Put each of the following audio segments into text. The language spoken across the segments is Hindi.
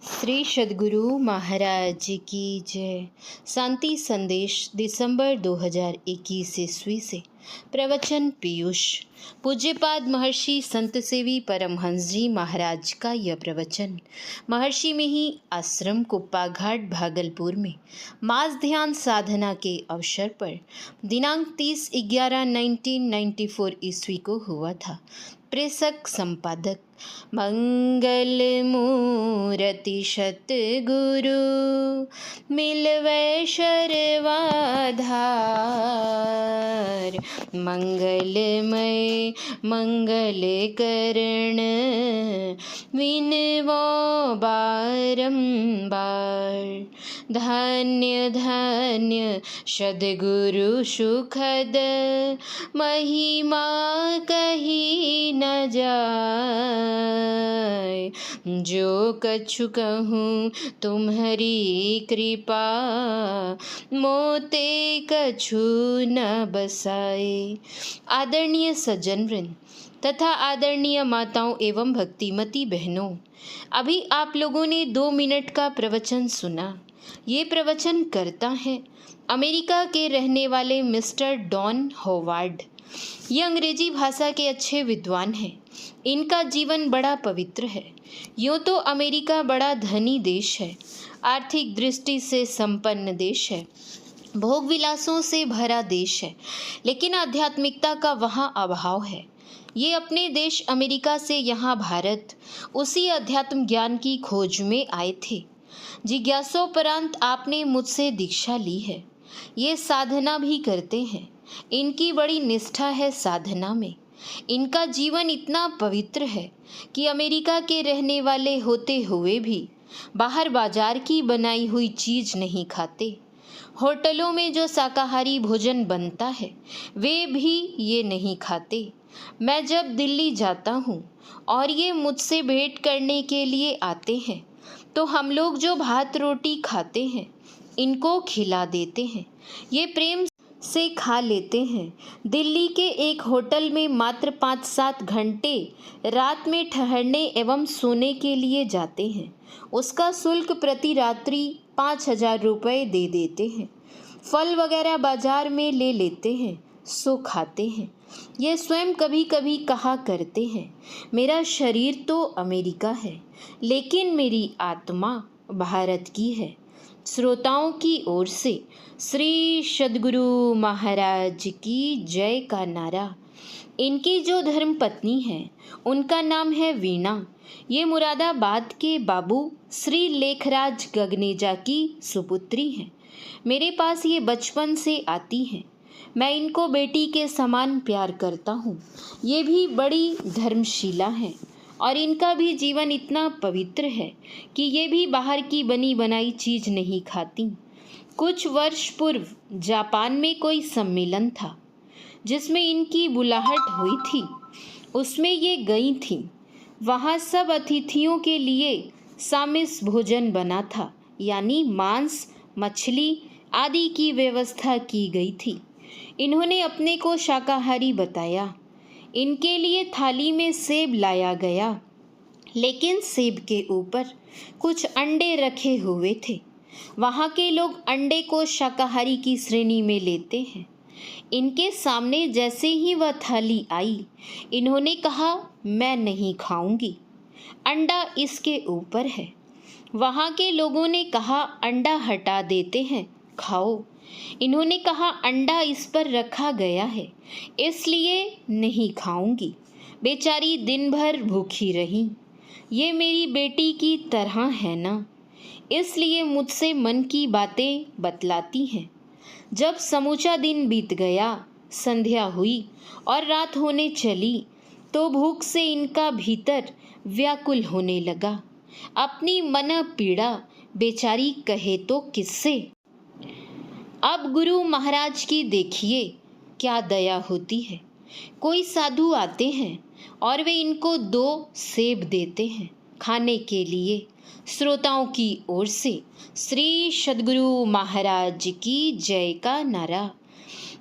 श्री सद्गुरु महाराज की जय। शांति संदेश दिसंबर 2021 ईस्वी से प्रवचन पीयूष। पूज्यपाद महर्षि संत सेवी परमहंस जी महाराज का यह प्रवचन महर्षि में ही आश्रम कुप्पा घाट भागलपुर में मास ध्यान साधना के अवसर पर दिनांक 30/11/1994 ईस्वी को हुआ था। प्रेषक संपादक मंगल मूर्ति सतगुरु मिलवै सर्वाधार, मंगलमय मंगल करण विनवो बारंबार। धन्य धन्य सद्गुरु सुखद महिमा कही न जाए, जो कछु कहूँ तुम्हारी कृपा मोते कछु न बसाए। आदरणीय सज्जन वृंद तथा आदरणीय माताओं एवं भक्तिमती बहनों, अभी आप लोगों ने 2 मिनट का प्रवचन सुना। ये प्रवचन करता है अमेरिका के रहने वाले मिस्टर डॉन होवार्ड। ये अंग्रेजी भाषा के अच्छे विद्वान हैं। इनका जीवन बड़ा पवित्र है। यूँ तो अमेरिका बड़ा धनी देश है, आर्थिक दृष्टि से संपन्न देश है, भोग विलासों से भरा देश है, लेकिन आध्यात्मिकता का वहाँ अभाव है। ये अपने देश अमेरिका से यहाँ भारत उसी अध्यात्म ज्ञान की खोज में आए थे। जिज्ञासोपरांत आपने मुझसे दीक्षा ली है। ये साधना भी करते हैं। इनकी बड़ी निष्ठा है साधना में। इनका जीवन इतना पवित्र है कि अमेरिका के रहने वाले होते हुए भी बाहर बाजार की बनाई हुई चीज़ नहीं खाते। होटलों में जो शाकाहारी भोजन बनता है वे भी ये नहीं खाते। मैं जब दिल्ली जाता हूँ और ये मुझसे भेंट करने के लिए आते हैं तो हम लोग जो भात रोटी खाते हैं इनको खिला देते हैं। ये प्रेम से खा लेते हैं। दिल्ली के एक होटल में मात्र 5-7 घंटे रात में ठहरने एवं सोने के लिए जाते हैं। उसका शुल्क प्रति रात्रि 5,000 रुपये दे देते हैं। फल वगैरह बाजार में ले लेते हैं, सो खाते हैं। ये स्वयं कभी कभी कहा करते हैं, मेरा शरीर तो अमेरिका है लेकिन मेरी आत्मा भारत की है। श्रोताओं की ओर से श्री सद्गुरु महाराज की जय का नारा। इनकी जो धर्म पत्नी है उनका नाम है वीणा। ये मुरादाबाद के बाबू श्री लेखराज गगनेजा की सुपुत्री हैं। मेरे पास ये बचपन से आती हैं। मैं इनको बेटी के समान प्यार करता हूँ। ये भी बड़ी धर्मशीला हैं और इनका भी जीवन इतना पवित्र है कि ये भी बाहर की बनी बनाई चीज़ नहीं खाती। कुछ वर्ष पूर्व जापान में कोई सम्मेलन था जिसमें इनकी बुलाहट हुई थी। उसमें ये गई थीं। वहाँ सब अतिथियों के लिए सामिस भोजन बना था, यानी मांस मछली आदि की व्यवस्था की गई थी। इन्होंने अपने को शाकाहारी बताया। इनके लिए थाली में सेब लाया गया, लेकिन सेब के ऊपर कुछ अंडे रखे हुए थे। वहाँ के लोग अंडे को शाकाहारी की श्रेणी में लेते हैं। इनके सामने जैसे ही वह थाली आई, इन्होंने कहा, मैं नहीं खाऊंगी, अंडा इसके ऊपर है। वहाँ के लोगों ने कहा, अंडा हटा देते हैं, खाओ। इन्होंने कहा, अंडा इस पर रखा गया है इसलिए नहीं खाऊंगी। बेचारी दिन भर भूखी रही। ये मेरी बेटी की तरह है ना, इसलिए मुझसे मन की बातें बतलाती हैं। जब समूचा दिन बीत गया, संध्या हुई और रात होने चली तो भूख से इनका भीतर व्याकुल होने लगा। अपनी मन पीड़ा बेचारी कहे तो किससे। अब गुरु महाराज की देखिए क्या दया होती है। कोई साधु आते हैं और वे इनको 2 सेब देते हैं खाने के लिए। श्रोताओं की ओर से श्री सद्गुरु महाराज की जय का नारा।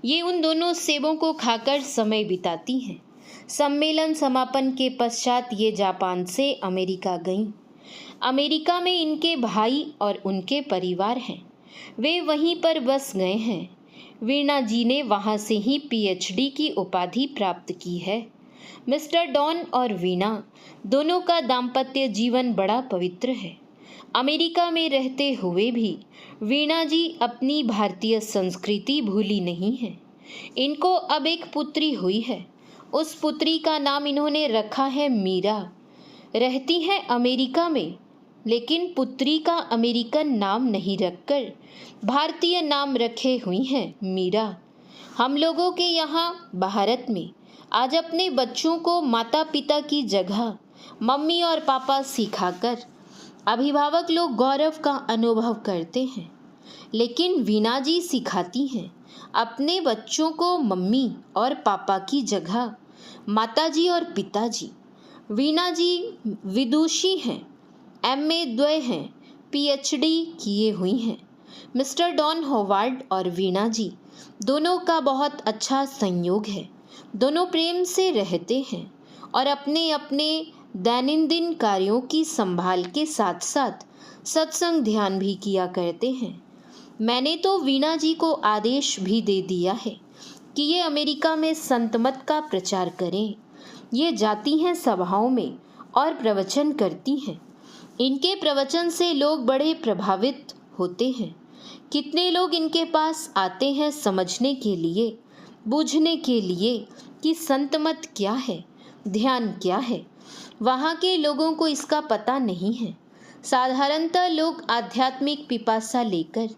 ये उन दोनों सेबों को खाकर समय बिताती हैं। सम्मेलन समापन के पश्चात ये जापान से अमेरिका गईं। अमेरिका में इनके भाई और उनके परिवार हैं। वे वहीं पर बस गए हैं। वीणा जी ने वहाँ से ही पीएचडी की उपाधि प्राप्त की है। मिस्टर डॉन और वीणा दोनों का दाम्पत्य जीवन बड़ा पवित्र है। अमेरिका में रहते हुए भी वीणा जी अपनी भारतीय संस्कृति भूली नहीं है। इनको अब एक पुत्री हुई है। उस पुत्री का नाम इन्होंने रखा है मीरा। रहती है अमेरिका में, लेकिन पुत्री का अमेरिकन नाम नहीं रखकर भारतीय नाम रखे हुई हैं मीरा। हम लोगों के यहाँ भारत में आज अपने बच्चों को माता पिता की जगह मम्मी और पापा सिखाकर अभिभावक लोग गौरव का अनुभव करते हैं, लेकिन वीणा जी सिखाती हैं अपने बच्चों को मम्मी और पापा की जगह माताजी और पिताजी। वीणा जी विदुषी हैं, एमए द्वय हैं, पीएचडी किए हुई हैं। मिस्टर डॉन होवार्ड और वीणा जी दोनों का बहुत अच्छा संयोग है। दोनों प्रेम से रहते हैं और अपने अपने दैनंदिन कार्यों की संभाल के साथ साथ सत्संग ध्यान भी किया करते हैं। मैंने तो वीणा जी को आदेश भी दे दिया है कि ये अमेरिका में संत मत का प्रचार करें। ये जाती हैं सभाओं में और प्रवचन करती हैं। इनके प्रवचन से लोग बड़े प्रभावित होते हैं। कितने लोग इनके पास आते हैं समझने के लिए, बूझने के लिए कि संत मत क्या है, ध्यान क्या है। वहाँ के लोगों को इसका पता नहीं है। साधारणतः लोग आध्यात्मिक पिपासा लेकर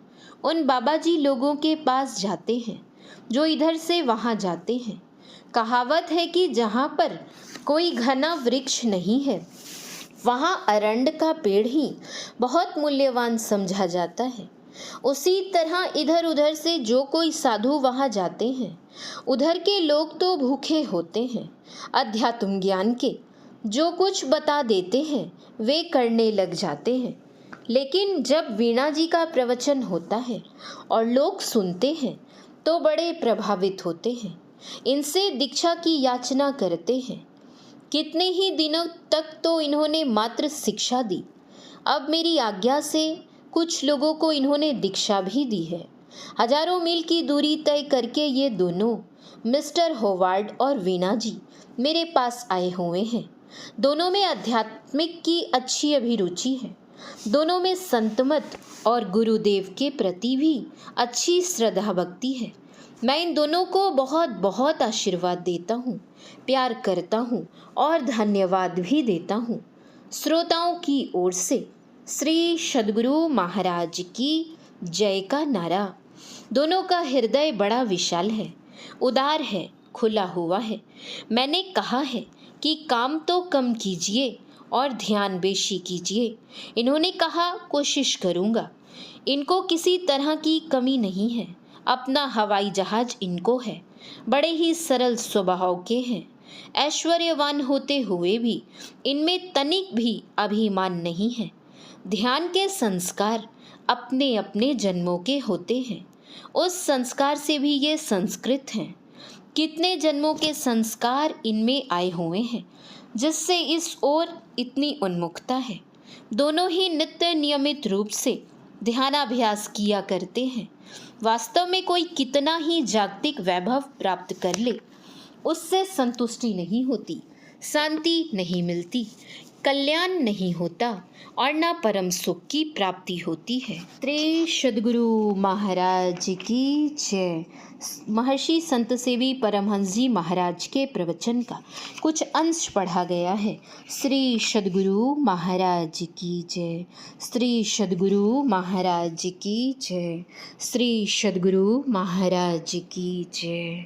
उन बाबा जी लोगों के पास जाते हैं जो इधर से वहाँ जाते हैं। कहावत है कि जहाँ पर कोई घना वृक्ष नहीं है वहाँ अरंड का पेड़ ही बहुत मूल्यवान समझा जाता है। उसी तरह इधर उधर से जो कोई साधु वहाँ जाते हैं, उधर के लोग तो भूखे होते हैं अध्यात्म ज्ञान के। जो कुछ बता देते हैं वे करने लग जाते हैं। लेकिन जब वीणा जी का प्रवचन होता है और लोग सुनते हैं तो बड़े प्रभावित होते हैं। इनसे दीक्षा की याचना करते हैं। कितने ही दिनों तक तो इन्होंने मात्र शिक्षा दी। अब मेरी आज्ञा से कुछ लोगों को इन्होंने दीक्षा भी दी है। हजारों मील की दूरी तय करके ये दोनों मिस्टर होवार्ड और वीणा जी मेरे पास आए हुए हैं। दोनों में आध्यात्मिक की अच्छी अभिरुचि है। दोनों में संतमत और गुरुदेव के प्रति भी अच्छी श्रद्धा भक्ति है। मैं इन दोनों को बहुत बहुत आशीर्वाद देता हूँ, प्यार करता हूँ और धन्यवाद भी देता हूँ। श्रोताओं की ओर से श्री सद्गुरु महाराज की जय का नारा। दोनों का हृदय बड़ा विशाल है, उदार है, खुला हुआ है। मैंने कहा है कि काम तो कम कीजिए और ध्यान बेशी कीजिए। इन्होंने कहा कोशिश करूँगा। इनको किसी तरह की कमी नहीं है। अपना हवाई जहाज इनको है। बड़े ही सरल स्वभाव के हैं। ऐश्वर्यवान होते हुए भी इनमें तनिक भी अभिमान नहीं है। ध्यान के संस्कार अपने अपने जन्मों के होते हैं। उस संस्कार से भी ये संस्कृत हैं। कितने जन्मों के संस्कार इनमें आए हुए हैं जिससे इस ओर इतनी उन्मुखता है। दोनों ही नित्य नियमित रूप से ध्यानाभ्यास किया करते हैं। वास्तव में कोई कितना ही जागतिक वैभव प्राप्त कर ले, उससे संतुष्टि नहीं होती, शांति नहीं मिलती, कल्याण नहीं होता और ना परम सुख की प्राप्ति होती है। श्री सद्गुरु महाराज की जय। महर्षि संत सेवी परमहंस जी महाराज के प्रवचन का कुछ अंश पढ़ा गया है। श्री सद्गुरु महाराज की जय। श्री सद्गुरु महाराज की जय। श्री सद्गुरु महाराज की जय।